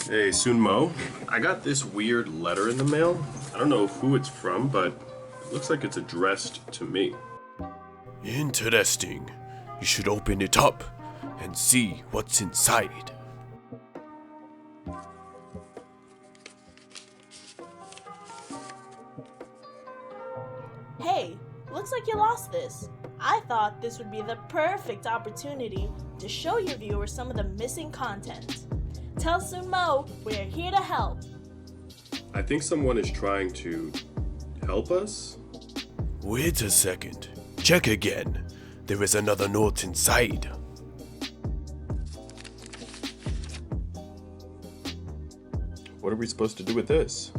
Hey, Sun Mou. I got this weird letter in the mail. I don't know who it's from, but it looks like it's addressed to me. Interesting. You should open it up and see what's inside. Hey, looks like you lost this. I thought this would be the perfect opportunity to show your viewers some of the missing content. Tell Sun Mou we're here to help. I think someone is trying to help us. Wait a second. Check again. There is another note inside. What are we supposed to do with this?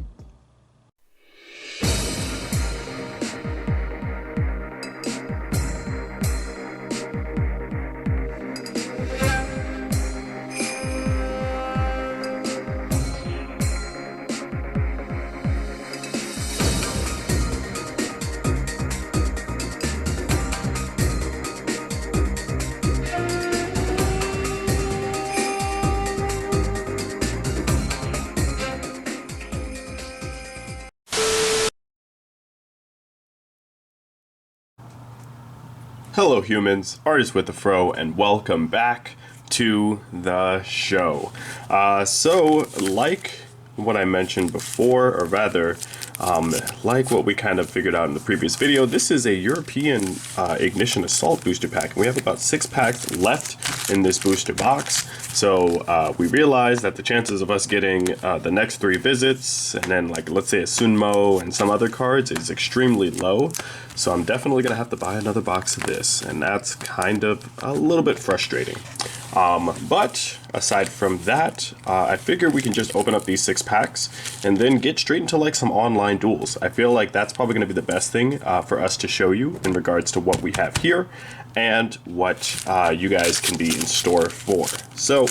Hello humans, Artistwithafro, and welcome back to the show. So, like what I mentioned before, or rather, like what we kind of figured out in the previous video, this is a European Ignition Assault booster pack, and we have about 6 packs left in this booster box. So we realized that the chances of us getting the next 3 visits, and then like let's say a Sun Mou and some other cards, is extremely low. So I'm definitely gonna have to buy another box of this, and that's kind of a little bit frustrating. But aside from that, I figure we can just open up these 6 packs and then get straight into like some online duels. I feel like that's probably going to be the best thing for us to show you in regards to what we have here and what you guys can be in store for. So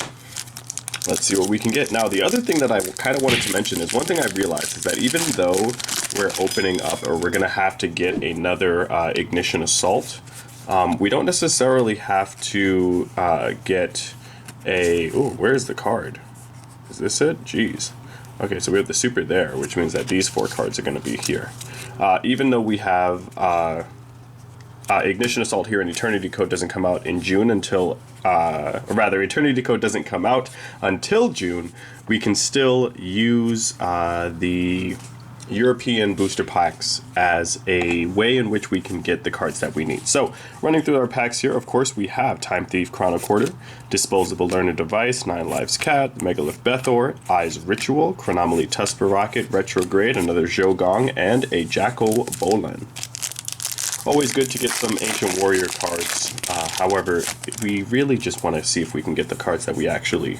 let's see what we can get. Now, the other thing that I kind of wanted to mention is one thing I realized is that even though we're opening up, or we're going to have to get another Ignition Assault, we don't necessarily have to get a... Ooh, where's the card? Is this it? Jeez. Okay, so we have the super there, which means that these 4 cards are going to be here. Even though we have Ignition Assault here, and Eternity Code doesn't come out in June until... or rather, Eternity Code doesn't come out until June, we can still use the European booster packs as a way in which we can get the cards that we need. So, running through our packs here, of course, we have Time Thief Chronocorder, Disposable Learner Device, 9 Lives Cat, Megalith Bethor, Eyes Ritual, Chronomaly Tusper Rocket, Retrograde, another Zhogong, and a Jackal Bolan. Always good to get some Ancient Warrior cards. However, we really just want to see if we can get the cards that we actually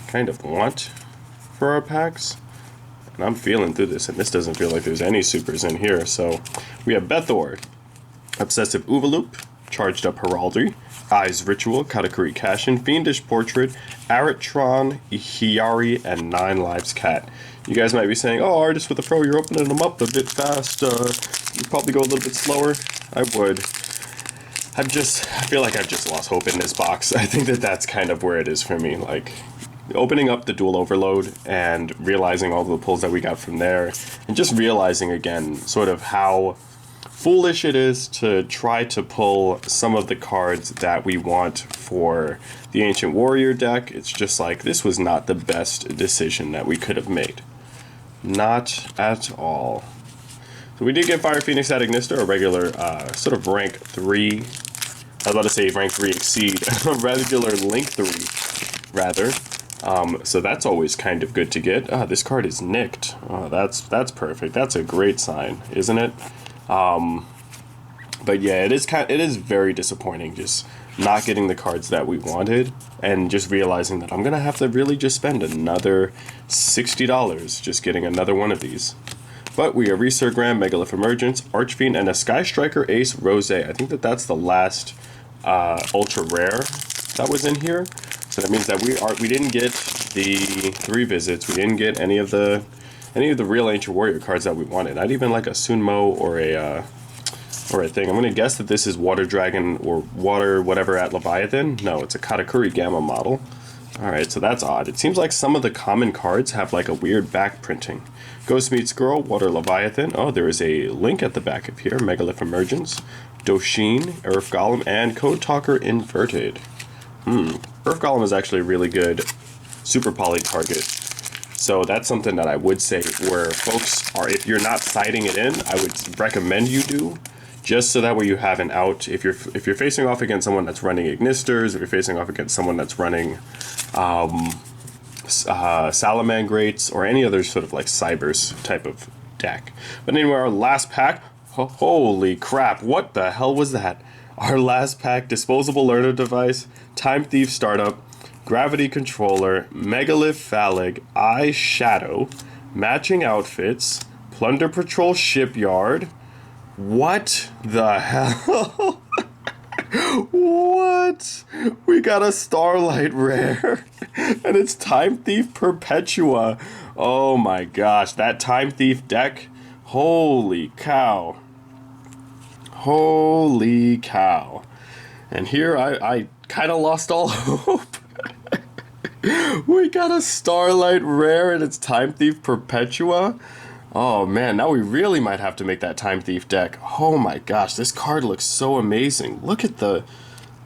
kind of want for our packs. And I'm feeling through this, and this doesn't feel like there's any supers in here. So we have Bethor, Obsessive Oovaloop, Charged Up Heraldry, Eyes Ritual, Katakuri Cashin, Fiendish Portrait, Aratron, Hiyari, and 9 Lives Cat. You guys might be saying, oh, Artistwithafro, you're opening them up a bit fast. You'd probably go a little bit slower. I would. I feel like I've just lost hope in this box. I think that that's kind of where it is for me. Like, opening up the Duel Overload and realizing all the pulls that we got from there, and just realizing again sort of how foolish it is to try to pull some of the cards that we want for the Ancient Warrior deck. It's just like, this was not the best decision that we could have made. Not at all. So we did get Fire Phoenix at Ignister, a regular sort of rank 3. I was about to say rank 3 exceed, a regular link 3 rather. So that's always kind of good to get. This card is nicked. That's perfect. That's a great sign, isn't it? But yeah, it is very disappointing just not getting the cards that we wanted, and just realizing that I'm gonna have to really just spend another $60 just getting another one of these. But we have Resurgram, Megalith Emergence, Archfiend, and a Sky Striker Ace Rose. I think that that's the last ultra rare that was in here. So that means that we didn't get the 3 visits. We didn't get any of the real Ancient Warrior cards that we wanted. Not even like a Sun Mou or a thing. I'm gonna guess that this is Water Dragon or Water whatever at Leviathan. No, it's a Katakuri Gamma model. Alright, so that's odd. It seems like some of the common cards have like a weird back printing. Ghost Meets Girl, Water Leviathan. Oh, there is a link at the back of here. Megalith Emergence, Doshin, Earth Golem, and Code Talker Inverted. Earth Golem is actually a really good super poly target. So that's something that I would say where folks are, if you're not siding it in, I would recommend you do. Just so that way you have an out. If you're facing off against someone that's running Ignisters, if you're facing off against someone that's running Salamangrates, or any other sort of like Cybers type of deck. But anyway, our last pack, holy crap, what the hell was that? Our last pack, Disposable Learner Device, Time Thief Startup, Gravity Controller, Megalith Phalanx, Eye Shadow, Matching Outfits, Plunder Patrol Shipyard. What the hell? What? We got a Starlight Rare, and it's Time Thief Perpetua. Oh my gosh, that Time Thief deck, holy cow. Holy cow. And here I kind of lost all hope. We got a Starlight Rare, and it's Time Thief Perpetua. Oh man, now we really might have to make that Time Thief deck. Oh my gosh, this card looks so amazing. Look at the...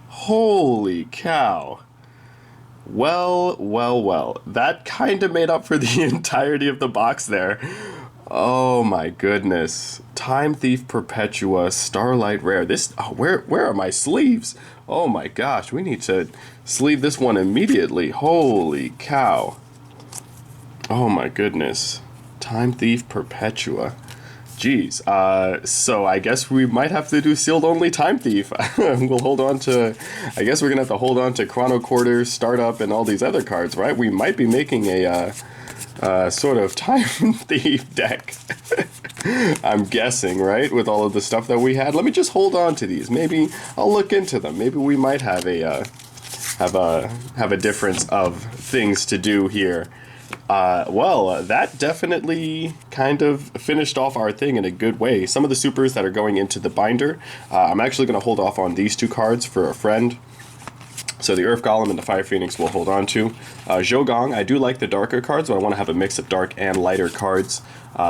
Holy cow. Well. That kind of made up for the entirety of the box there. Oh my goodness. Time Thief Perpetua, Starlight Rare. This... Oh, where are my sleeves? Oh my gosh, we need to sleeve this one immediately. Holy cow. Oh my goodness. Time Thief Perpetua. Jeez. So I guess we might have to do sealed only Time Thief. We'll hold on to... I guess we're going to have to hold on to Chrono Quarter, Startup, and all these other cards, right? We might be making a sort of Time Thief deck. I'm guessing, right? With all of the stuff that we had. Let me just hold on to these. Maybe I'll look into them. Maybe we might have a difference of things to do here. Well, that definitely kind of finished off our thing in a good way. Some of the supers that are going into the binder, I'm actually going to hold off on these two cards for a friend. So the Earth Golem and the Fire Phoenix we'll hold on to. Zhogong, I do like the darker cards, but I want to have a mix of dark and lighter cards.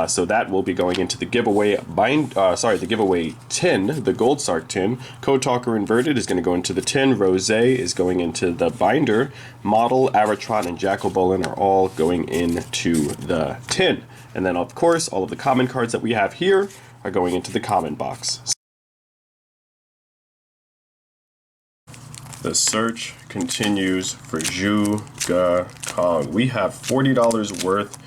So that will be going into the giveaway the giveaway tin, the Gold Sark tin. Code Talker Inverted is going to go into the tin. Rose is going into the binder. Model, Aratron, and Jackalbolin are all going into the tin. And then, of course, all of the common cards that we have here are going into the common box. The search continues for Zhuge Kong. We have $40 worth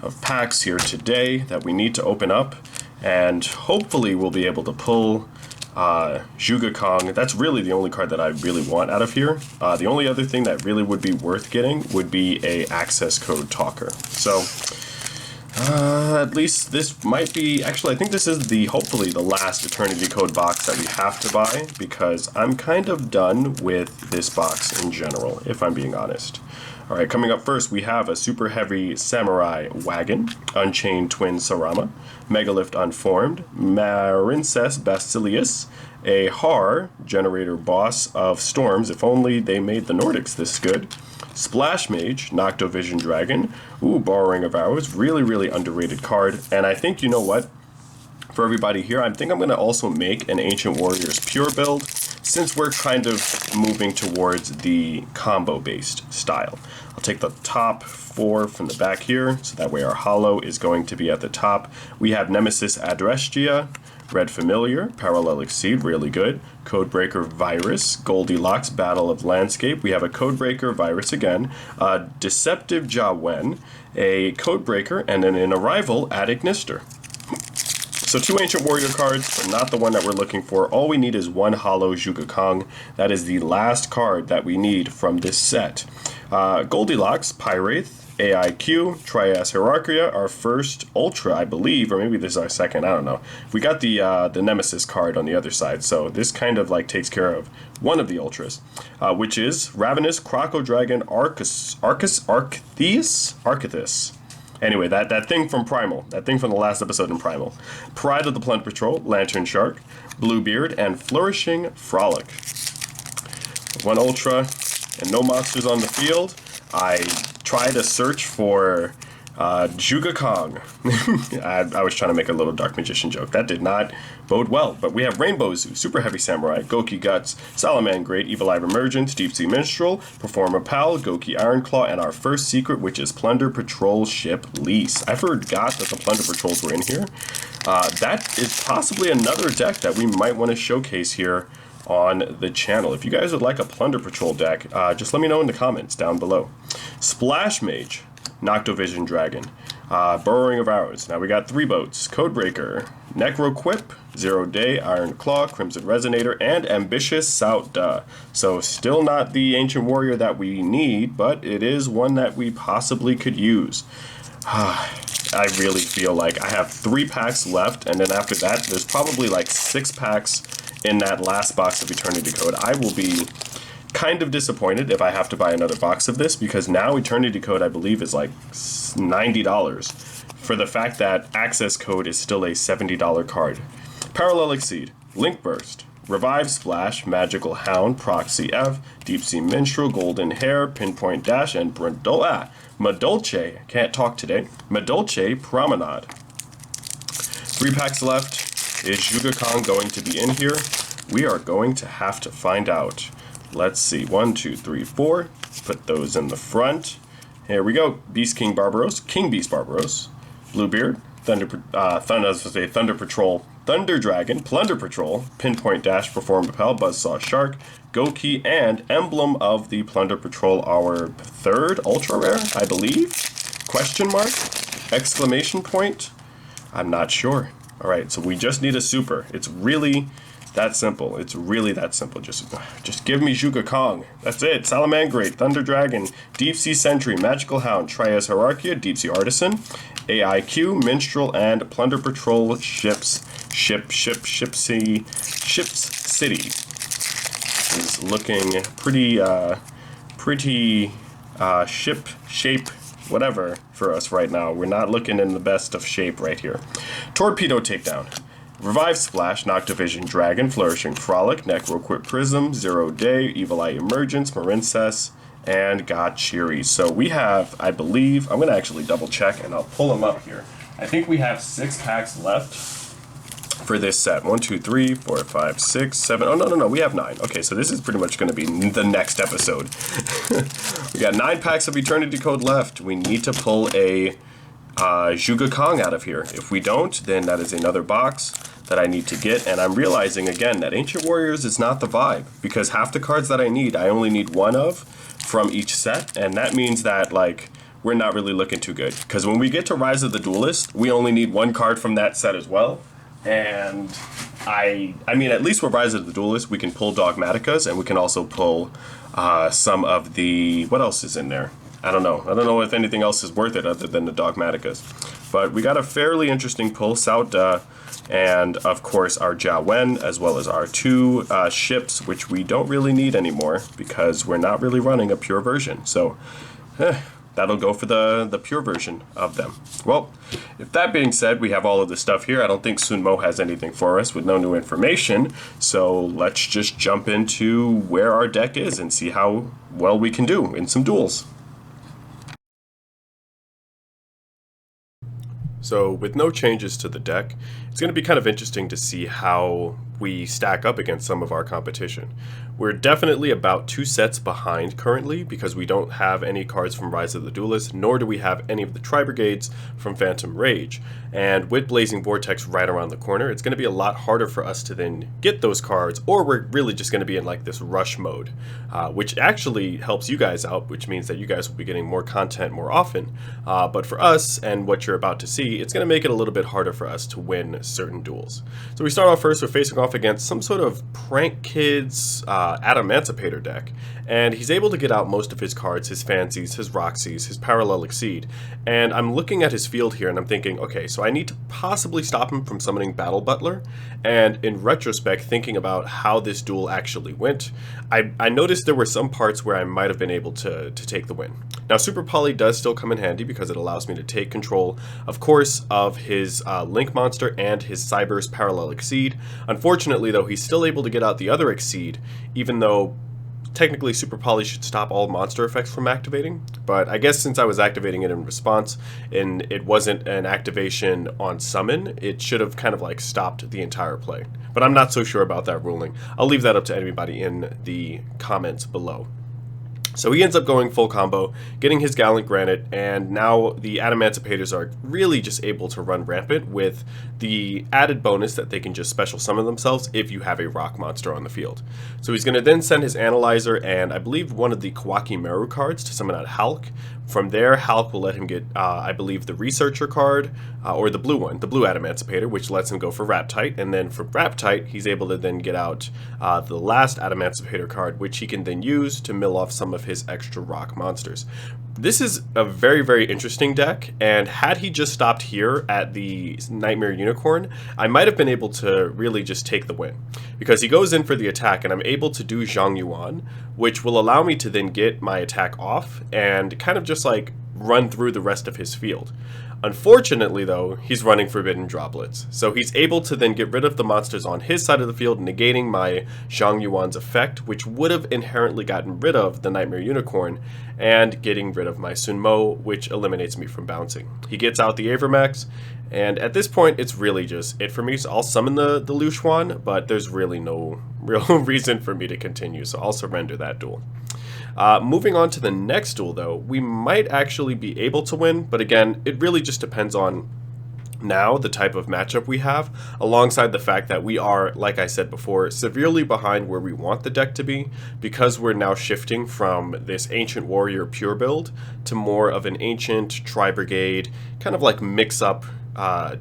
of packs here today that we need to open up, and hopefully we'll be able to pull Zhuge Kong. That's really the only card that I really want out of here. The only other thing that really would be worth getting would be a access code talker. So at least this might be, actually I think this is hopefully the last Eternity Code box that we have to buy, because I'm kind of done with this box in general, if I'm being honest. Alright, coming up first we have a Super Heavy Samurai Wagon, Unchained Twin Sarama, Megalith Unformed, Marincess Basilius, a Har, Generator Boss of Storms, if only they made the Nordics this good, Splash Mage, Noctovision Dragon, Borrowing of Hours, really underrated card, and I think, you know what, for everybody here, I think I'm going to also make an Ancient Warriors Pure build, since we're kind of moving towards the combo-based style. I'll take the top 4 from the back here, so that way our holo is going to be at the top. We have Nemesis Adrestia, Red Familiar, Parallel Exceed, really good. Codebreaker Virus, Goldilocks, Battle of Landscape. We have a Codebreaker Virus again, Deceptive Jawen, a Codebreaker, and then an Arrival at Ignister. So 2 Ancient Warrior cards, but not the one that we're looking for. All we need is 1 Holo Zhuge Kong. That is the last card that we need from this set. Goldilocks, Pyraith, AIQ, Trias Hierarchia, our first Ultra, I believe, or maybe this is our second, I don't know. We got the Nemesis card on the other side, so this kind of like takes care of one of the Ultras, which is Ravenous Croco Dragon Archithis. Anyway, that thing from Primal, that thing from the last episode in Primal. Pride of the Plunder Patrol, Lantern Shark, Bluebeard, and Flourishing Frolic. 1 Ultra, and no monsters on the field. I tried to search for Juga Kong. I was trying to make a little Dark Magician joke. That did not bode well. But we have Rainbow Zoo, Super Heavy Samurai, Goki Guts, Salaman Great, Evil Eye Emergence, Deep Sea Minstrel, Performer Pal, Goki Ironclaw, and our first secret, which is Plunder Patrol Ship Lease. I forgot that the Plunder Patrols were in here. That is possibly another deck that we might want to showcase here on the channel. If you guys would like a Plunder Patrol deck, just let me know in the comments down below. Splash Mage, Noctovision Dragon, Burrowing of Arrows. Now we got 3 boats: Codebreaker, Necroquip, Zero Day, Iron Claw, Crimson Resonator, and Ambitious Sauda. So still not the Ancient Warrior that we need, but it is one that we possibly could use. I really feel like I have 3 packs left, and then after that, there's probably like 6 packs in that last box of Eternity Code. I will be kind of disappointed if I have to buy another box of this, because now Eternity Code, I believe, is like $90 for the fact that Access Code is still a $70 card. Parallel Exceed, Link Burst, Revive Splash, Magical Hound, Proxy F, Deep Sea Minstrel, Golden Hair, Pinpoint Dash, and Madolche, can't talk today, Madolche Promenade. 3 packs left. Is Juga Kong going to be in here? We are going to have to find out. Let's see, 1, 2, 3, 4. Put those in the front. Here we go. Beast King Barbaros, King Beast Barbaros, Bluebeard, Thunder Patrol, Thunder Dragon, Plunder Patrol, Pinpoint Dash, Perform Propel, Buzzsaw Shark, Goki, and Emblem of the Plunder Patrol, our 3rd Ultra Rare, I believe? Question mark? Exclamation point? I'm not sure. Alright, so we just need a super. It's really that simple. It's really that simple. Just give me Juga Kong. That's it. Salaman Great, Thunder Dragon, Deep Sea Sentry, Magical Hound, Trias Hierarchia, Deep Sea Artisan, AIQ, Minstrel, and Plunder Patrol Ships City. This is looking pretty ship shape whatever for us right now. We're not looking in the best of shape right here. Torpedo Takedown, Revive Splash, Noctovision Dragon, Flourishing Frolic, Necroquip Prism, Zero Day, Evil Eye Emergence, Marincess, and Gachiri. So we have, I believe, I'm going to actually double check and I'll pull them up here. I think we have 6 packs left for this set. 1, 2, 3, 4, 5, 6, 7. Oh, no, we have 9. Okay, so this is pretty much going to be the next episode. We got 9 packs of Eternity Code left. We need to pull a Juga Kong out of here. If we don't, then that is another box that I need to get, and I'm realizing again that Ancient Warriors is not the vibe, because half the cards that I need, I only need 1 of from each set, and that means that, like, we're not really looking too good. Because when we get to Rise of the Duelist, we only need 1 card from that set as well. And I mean, at least with Rise of the Duelist, we can pull Dogmaticas, and we can also pull some of the, what else is in there? I don't know if anything else is worth it other than the Dogmaticas. But we got a fairly interesting pull, Sauda, and of course our Jawen, as well as our 2 ships, which we don't really need anymore because we're not really running a pure version. So, that'll go for the pure version of them. Well, if that being said, we have all of the stuff here. I don't think Sun Mou has anything for us with no new information. So let's just jump into where our deck is and see how well we can do in some duels. So with no changes to the deck, it's going to be kind of interesting to see how we stack up against some of our competition. We're definitely about 2 sets behind currently because we don't have any cards from Rise of the Duelist, nor do we have any of the Tri-Brigades from Phantom Rage. And with Blazing Vortex right around the corner, it's going to be a lot harder for us to then get those cards, or we're really just going to be in like this rush mode, which actually helps you guys out, which means that you guys will be getting more content more often. But for us, and what you're about to see, it's going to make it a little bit harder for us to win certain duels. So we start off first with facing off against some sort of Prank Kids Adamantipator deck, and he's able to get out most of his cards, his Fancies, his Roxys, his Parallel Exceed, and I'm looking at his field here and I'm thinking, okay, so I need to possibly stop him from summoning Battle Butler, and in retrospect, thinking about how this duel actually went, I noticed there were some parts where I might have been able to take the win. Now, Super Poly does still come in handy because it allows me to take control, of course, of his Link Monster and his Cyber's Parallel Exceed. Unfortunately, though, he's still able to get out the other Exceed, even though technically Super Poly should stop all monster effects from activating, but I guess since I was activating it in response and it wasn't an activation on summon, it should have kind of like stopped the entire play. But I'm not so sure about that ruling. I'll leave that up to anybody in the comments below. So he ends up going full combo, getting his Gallant Granite, and now the Adamanticators are really just able to run rampant with the added bonus that they can just special summon themselves if you have a rock monster on the field. So he's going to then send his Analyzer and I believe one of the Kawaki Meru cards to summon out Hulk. From there, Hulk will let him get, I believe, the Researcher card, or the blue one, the blue Adamantipator, which lets him go for Raptite. And then for Raptite, he's able to then get out the last Adamantipator card, which he can then use to mill off some of his extra rock monsters. This is a very, very interesting deck, and had he just stopped here at the Nightmare Unicorn, I might have been able to really just take the win. Because he goes in for the attack, and I'm able to do Zhang Yuan, which will allow me to then get my attack off, and kind of just like run through the rest of his field. Unfortunately, though, he's running Forbidden Droplets, so he's able to then get rid of the monsters on his side of the field, negating my Zhang Yuan's effect, which would have inherently gotten rid of the Nightmare Unicorn, and getting rid of my Sun Mou, which eliminates me from bouncing. He gets out the Avermax, and at this point, it's really just it for me. So I'll summon the Lu Xuan, but there's really no real reason for me to continue, so I'll surrender that duel. Moving on to the next duel, though, we might actually be able to win, but again, it really just depends on now the type of matchup we have, alongside the fact that we are, like I said before, severely behind where we want the deck to be, because we're now shifting from this Ancient Warrior pure build to more of an Ancient Tri-Brigade, kind of like mix-up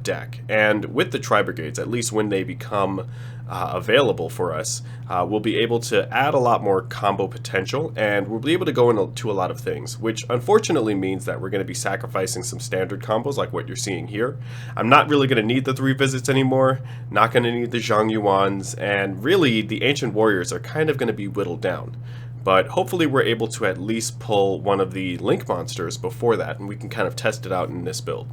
deck. And with the Tri-Brigades, at least when they become available for us, we'll be able to add a lot more combo potential, and we'll be able to go into a lot of things, which unfortunately means that we're going to be sacrificing some standard combos like what you're seeing here. I'm not really going to need the 3 visits anymore, not going to need the Zhang Yuans, and really the Ancient Warriors are kind of going to be whittled down. But hopefully we're able to at least pull one of the Link monsters before that, and we can kind of test it out in this build.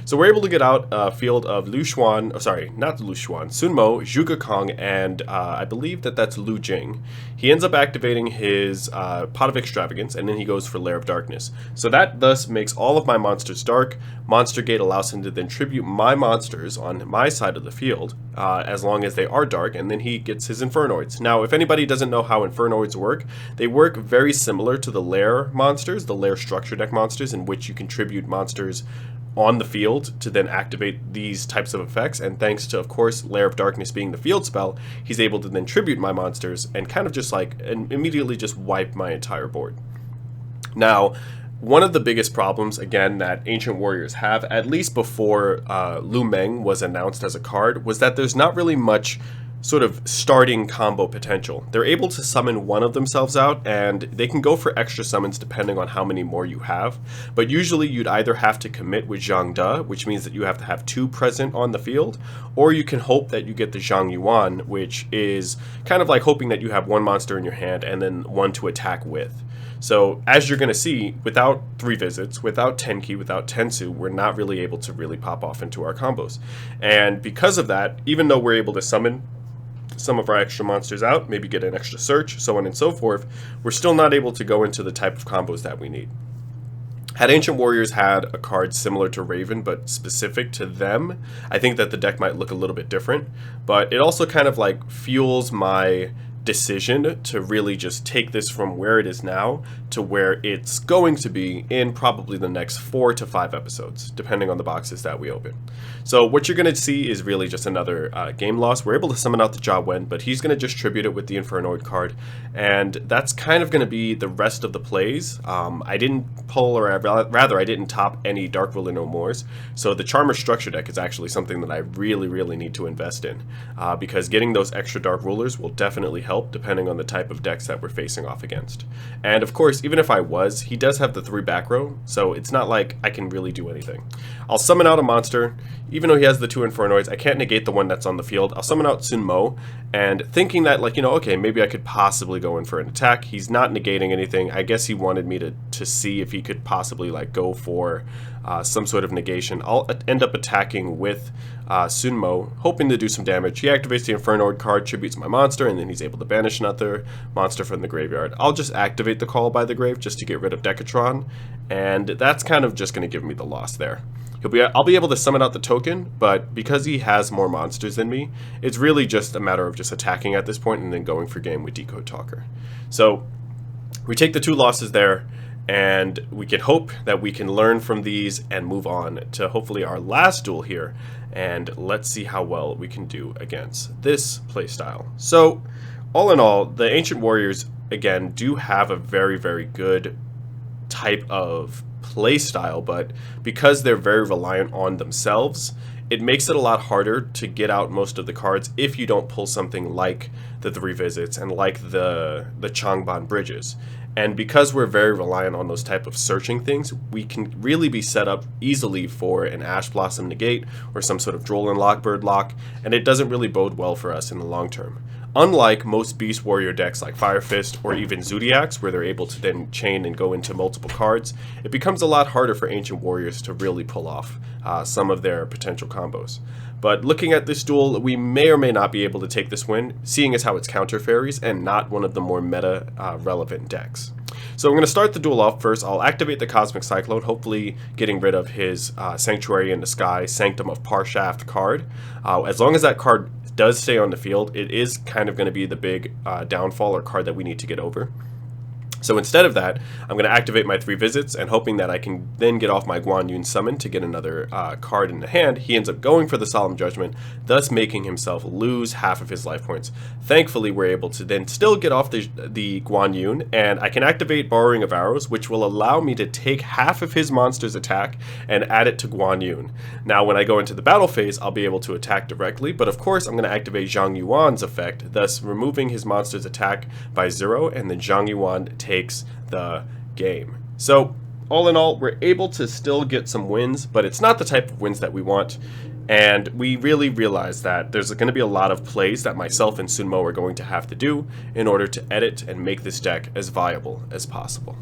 So we're able to get out a field of Lu Xuan, oh sorry, not Lu Xuan, Sun Mou, Zhuge Kong, and I believe that's Lu Jing. He ends up activating his Pot of Extravagance, and then he goes for Lair of Darkness. So that thus makes all of my monsters dark. Monster Gate allows him to then tribute my monsters on my side of the field, as long as they are dark, and then he gets his Infernoids. Now, if anybody doesn't know how Infernoids work, they work very similar to the Lair monsters, the Lair structure deck monsters, in which you contribute monsters on the field to then activate these types of effects, and thanks to, of course, Lair of Darkness being the field spell, he's able to then tribute my monsters and kind of just like immediately just wipe my entire board. Now, one of the biggest problems, again, that Ancient Warriors have, at least before Lu Meng was announced as a card, was that there's not really much sort of starting combo potential. They're able to summon one of themselves out, and they can go for extra summons depending on how many more you have, but usually you'd either have to commit with Zhang De, which means that you have to have 2 present on the field, or you can hope that you get the Zhang Yuan, which is kind of like hoping that you have 1 monster in your hand and then 1 to attack with. So, as you're going to see, without 3 visits, without Tenki, without Tensu, we're not really able to really pop off into our combos. And because of that, even though we're able to summon some of our extra monsters out, maybe get an extra search, so on and so forth, we're still not able to go into the type of combos that we need. Had Ancient Warriors had a card similar to Raven, but specific to them, I think that the deck might look a little bit different, but it also kind of like fuels my decision to really just take this from where it is now to where it's going to be in probably the next 4 to 5 episodes, depending on the boxes that we open. So what you're going to see is really just another game loss. We're able to summon out the Ja Wen, but he's going to just tribute it with the Infernoid card, and that's kind of going to be the rest of the plays. I didn't pull, or rather I didn't top any Dark Ruler No Mores, so the Charmer structure deck is actually something that I really need to invest in, because getting those extra Dark Rulers will definitely help depending on the type of decks that we're facing off against. And of course, even if I was, he does have the 3 back row, so it's not like I can really do anything. I'll summon out a monster, even though he has the 2 Infernoids, I can't negate the one that's on the field. I'll summon out Sun Mou, and thinking that, like, okay, maybe I could possibly go in for an attack. He's not negating anything. I guess he wanted me to see if he could possibly, like, go for some sort of negation. I'll end up attacking with Sun Mou, hoping to do some damage. He activates the Inferno card, tributes my monster, and then he's able to banish another monster from the graveyard. I'll just activate the Call by the Grave just to get rid of Decatron, and that's kind of just going to give me the loss there. I'll be able to summon out the token, but because he has more monsters than me, it's really just a matter of just attacking at this point and then going for game with Decode Talker. So we take the 2 losses there, and we can hope that we can learn from these and move on to hopefully our last duel here, and let's see how well we can do against this playstyle. So all in all, the Ancient Warriors, again, do have a very, very good type of playstyle, but because they're very reliant on themselves, it makes it a lot harder to get out most of the cards if you don't pull something like the 3 Visits and like the Changban Bridges. And because we're very reliant on those type of searching things, we can really be set up easily for an Ash Blossom negate or some sort of Droll and Lockbird lock, and it doesn't really bode well for us in the long term. Unlike most Beast Warrior decks like Fire Fist or even Zodiacs, where they're able to then chain and go into multiple cards, it becomes a lot harder for Ancient Warriors to really pull off some of their potential combos. But looking at this duel, we may or may not be able to take this win, seeing as how it's counter fairies and not one of the more meta relevant decks. So I'm going to start the duel off first. I'll activate the Cosmic Cyclone, hopefully getting rid of his Sanctuary in the Sky, Sanctum of Parshaft card. As long as that card does stay on the field, it is kind of going to be the big downfall or card that we need to get over. So instead of that, I'm going to activate my 3 Visits and hoping that I can then get off my Guan Yun summon to get another card in the hand. He ends up going for the Solemn Judgment, thus making himself lose half of his life points. Thankfully, we're able to then still get off the Guan Yun, and I can activate Borrowing of Arrows, which will allow me to take half of his monster's attack and add it to Guan Yun. Now, when I go into the battle phase, I'll be able to attack directly, but of course, I'm going to activate Zhang Yuan's effect, thus removing his monster's attack by 0, and then Zhang Yuan takes the game. So all in all, we're able to still get some wins, but it's not the type of wins that we want, and we really realize that there's going to be a lot of plays that myself and Sun Mou are going to have to do in order to edit and make this deck as viable as possible.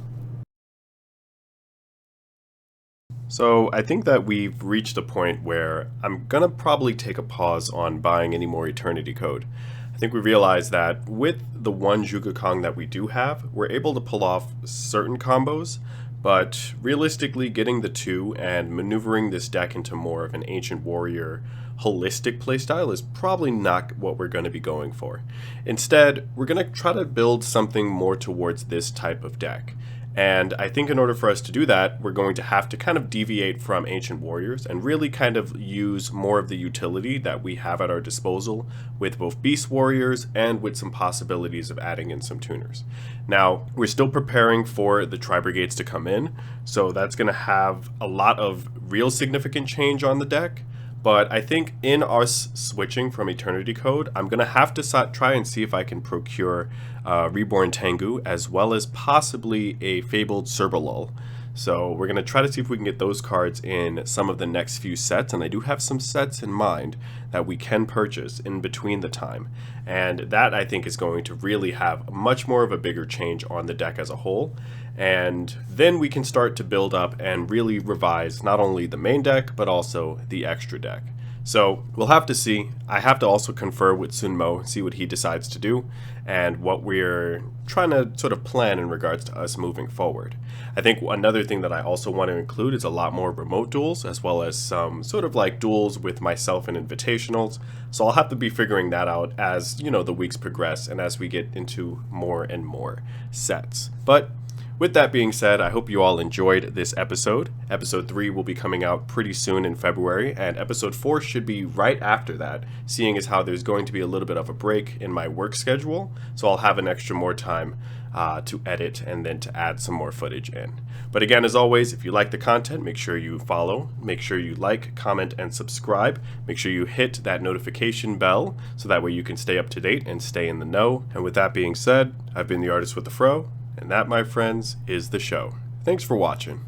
So I think that we've reached a point where I'm gonna probably take a pause on buying any more Eternity Code. I think we realize that with the 1 Zhuge Kong that we do have, we're able to pull off certain combos, but realistically getting the 2 and maneuvering this deck into more of an Ancient Warrior holistic playstyle is probably not what we're going to be going for. Instead, we're going to try to build something more towards this type of deck. And I think in order for us to do that, we're going to have to kind of deviate from Ancient Warriors and really kind of use more of the utility that we have at our disposal with both Beast Warriors and with some possibilities of adding in some tuners. Now, we're still preparing for the Tri-Brigades to come in, so that's going to have a lot of real significant change on the deck. But I think in us switching from Eternity Code, I'm going to have to try and see if I can procure Reborn Tengu, as well as possibly a Fabled Serbalul. So we're going to try to see if we can get those cards in some of the next few sets, and I do have some sets in mind that we can purchase in between the time. And that, I think, is going to really have much more of a bigger change on the deck as a whole. And then we can start to build up and really revise not only the main deck, but also the extra deck. So we'll have to see. I have to also confer with Sun Mou, see what he decides to do, and what we're trying to sort of plan in regards to us moving forward. I think another thing that I also want to include is a lot more remote duels, as well as some sort of like duels with myself and invitationals. So I'll have to be figuring that out as, you know, the weeks progress and as we get into more and more sets. But with that being said, I hope you all enjoyed this episode. Episode 3 will be coming out pretty soon in February, and Episode 4 should be right after that, seeing as how there's going to be a little bit of a break in my work schedule, so I'll have an extra more time to edit and then to add some more footage in. But again, as always, if you like the content, make sure you follow, make sure you like, comment, and subscribe. Make sure you hit that notification bell so that way you can stay up to date and stay in the know. And with that being said, I've been the Artist with the Fro, and that, my friends, is the show. Thanks for watching.